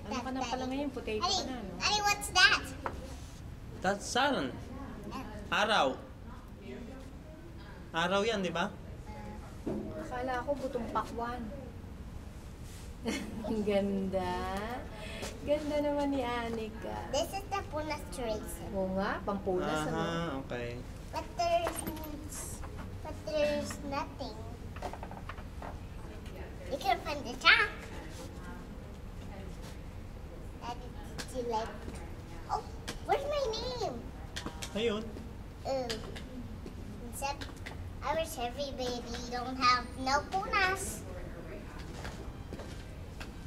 Ano ka na pala ngayon? Potato ka na, no? Daddy, what's that? That's sun. Araw. Araw yan, di ba? Akala ko butong pakwan. Ang ganda. Ganda naman ni Anika. This is the Punas raisin. Oo nga, pampunas ano. Aha, okay. But there's nothing. You can find the top. Daddy, did you like? Oh, where's my name? Ayun. Except I wish everybody don't have no Punas.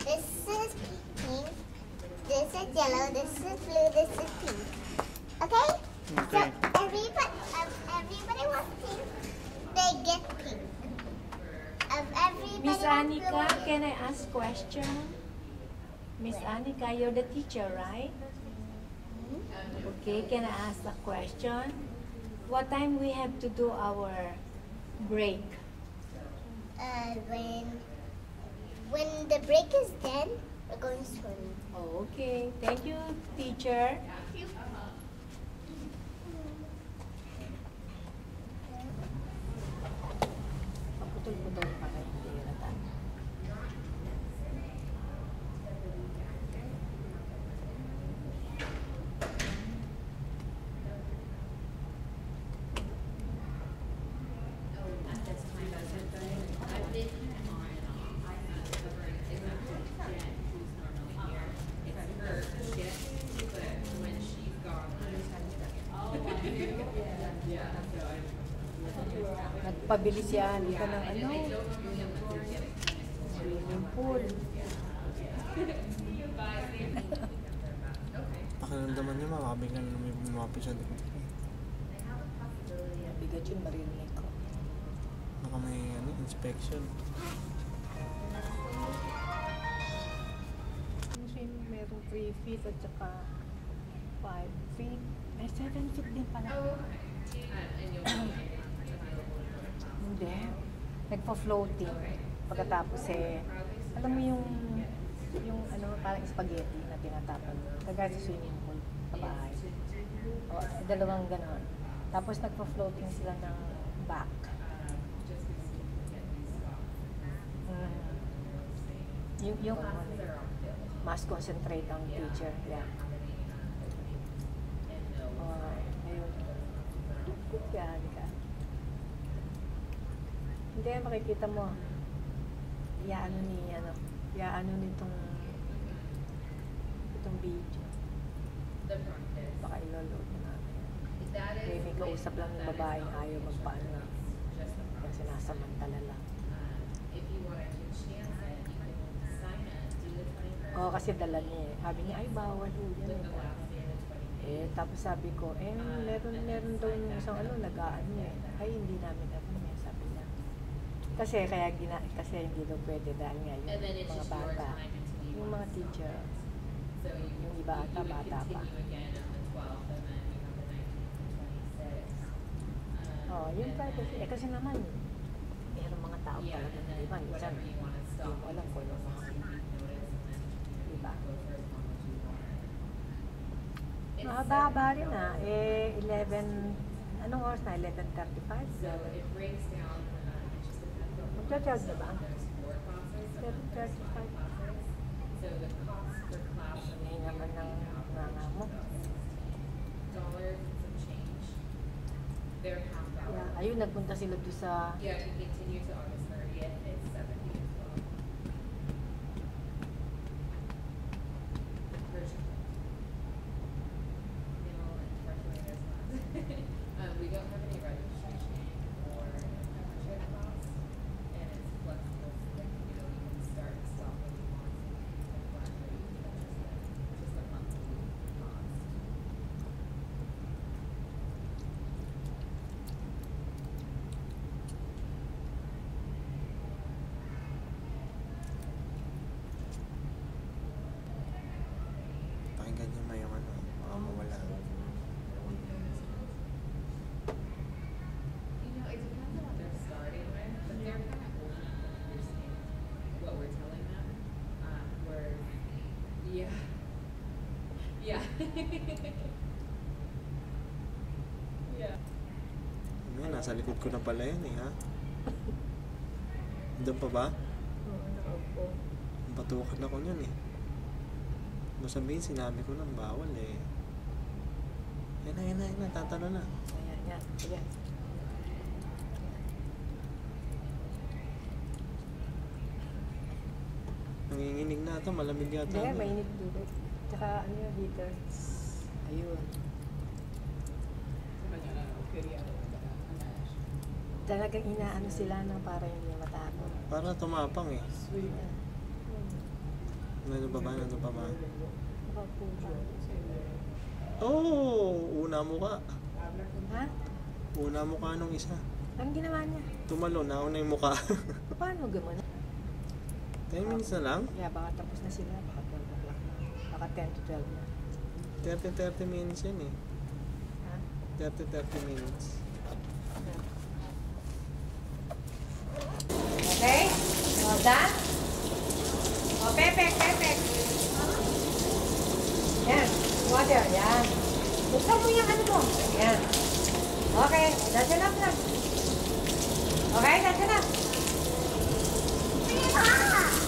This is pink. This is yellow. This is blue. This is pink. Okay? So Okay. everybody wants pink. They get pink. Everybody Miss wants Anika, blue. can I ask question? Miss Anika, you're the teacher, right? Okay, can I ask a question? What time we have to do our break? When the break is done, we're going swimming. Okay, thank you, teacher. Pagputol-putol pa kayo, hindi yata. Nagpabili si Anika ng ano, swimming pool. Pakiramdaman niya, makabigyan na may bumapit sa likod ko. Bigat yun, marinig ko. Baka may inspection. Merong 3 feet at saka 5 feet. Ay, 7 feet din pala. Hindi. Nagpa-floating. Pagkatapos alam mo yung ano, parang spaghetti na tinatapon. Kagaya sa swimming pool sa bahay. O, dalawang ganon. Tapos nagpa-floating sila ng back. Yung mas concentrate ang teacher. Yeah. Ayun. Good ka, Anika. Hindi, makikita mo. Iaano nitong video. Baka iloload na natin. May kausap lang ng babaeng ayaw magpaano na. Kaya sinasamantala lang. Oo, kasi dala niya eh. Sabi niya, ay bawal ho yan. Tapos sabi ko, meron daw yung isang nag-aano eh. Ay, hindi namin alam eh, sabi niya. Kasi hindi daw pwede dahil nga yung mga bata, yung mga teacher, yung iba ata bata pa. Oh, yung privacy. Kasi naman, meron mga tao talaga na iba. Minsan, hindi mo alam kung ano mga diba? Mahaba rin na. 11, anong oras na? 11:35? Magcha-charge na ba? 11:35. Hindi naman ng mga mo. Yeah, ayun, nagpunta sila doon sa... Yeah, we continue to August 30th. It's 70 as well. We don't have any registration or membership costs, and it's flexible. So you can start and stop when you want. Just a monthly cost. nasa likod ko na pala yan eh, ha? Doon pa ba? Oo, nakaupo. Batukan ako niyan eh. Masabihin, sinabi ko lang, bawal eh. Yan na, tatalo na. Ayan, yan. Sige. Nanginginig na ito, malamig yata. Hindi, ano. mainit dito. Tsaka ano yung heater. Ayun. Talagang inaano sila na para hindi matapon. Para tumapang eh. Nandun pa ba? Nakaupo siya. Oh! Una mo ka. Ha? Una mo ka nung isa. Anong ginawa niya? Tumalo, nauna yung mukha. Paano gumana? 10 minutes na lang? Yeah, baka tapos na sila. Baka 12 o'clock na. Baka 10 to 12 na. 30 minutes yan eh. Ha? 30 minutes. Okay? All done? O, pepek. Yan. Water. Yan. Buksan mo yung ano mo. Yan. Okay. That's enough na. Okay, that's enough. Ah!